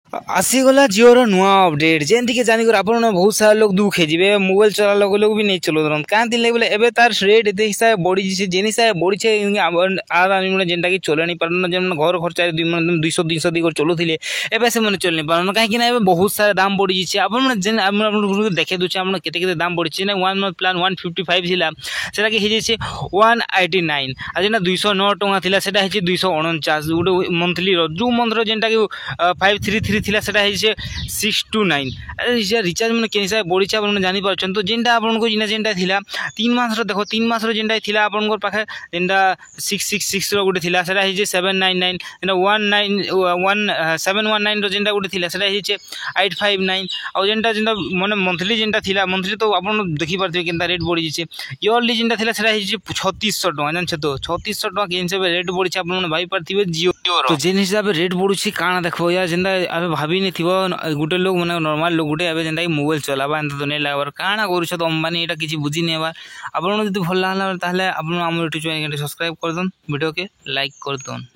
आसीगला जिओर नुआ अपडेट जेनती के जानिक आपण बहुत सारा लोग दुख है मोबाइल चला लोग भी नहीं चलो क्या दिन बोले एवं तार रेट एत हिसाब बढ़ी जेन हिसाब बढ़ी जेनटा कि चल नहीं पार जेन घर खर्चा 200 दी चलुले एवं से चल नहीं पार कहीं बहुत सारा दाम बढ़ी जाए देखे दूचे के दाम बढ़ी ना 1 मंथ प्लान 155 था से 189 आज जेना 209 टଙ୍କା थिला सेटा है 249 गोटे मंथली जो मंथर जेनटा कि 533 थिला सेटा है 629 रिचार्ज मैंने के हिसाब बढ़ी आप जानी पार्छन तो जेनटा आपको जेनटा थिला 3 मासर देखो 3 मासर जेनटा थिला आपन पाखे जेनटा 666 रो गोटे थिला सेटा है 799 जेनटा 719 रो जेनटा गोटे थिला सेटा है 859 और जेनटा जेनटा माने मंथली जेनटा थिला मंथली तो आपन देखि पारथिबे केनता रेट बढ़ी जे इयरली जेनटा थिला सेटा है 3600 टका जान तो 3600 टका के हिसाब रेट बढ़ी आपन भाई पारथिबे जियो तो जेन हिसाब रेट बढ़ुछि काना देखबो या जेनता आबे भाभी नहीं थिबो गुटे लोग माने नॉर्मल लोग गुटे आबे जेनता मोबाइल चलाबा एंत तो नहीं लागबार काना करूछ तो अंबानी एटा किछि बुझी नहीं बार आपन जदि भल लागला ताहले आपन हमर यूट्यूब चैनल के सब्सक्राइब कर दन वीडियो के लाइक कर दन।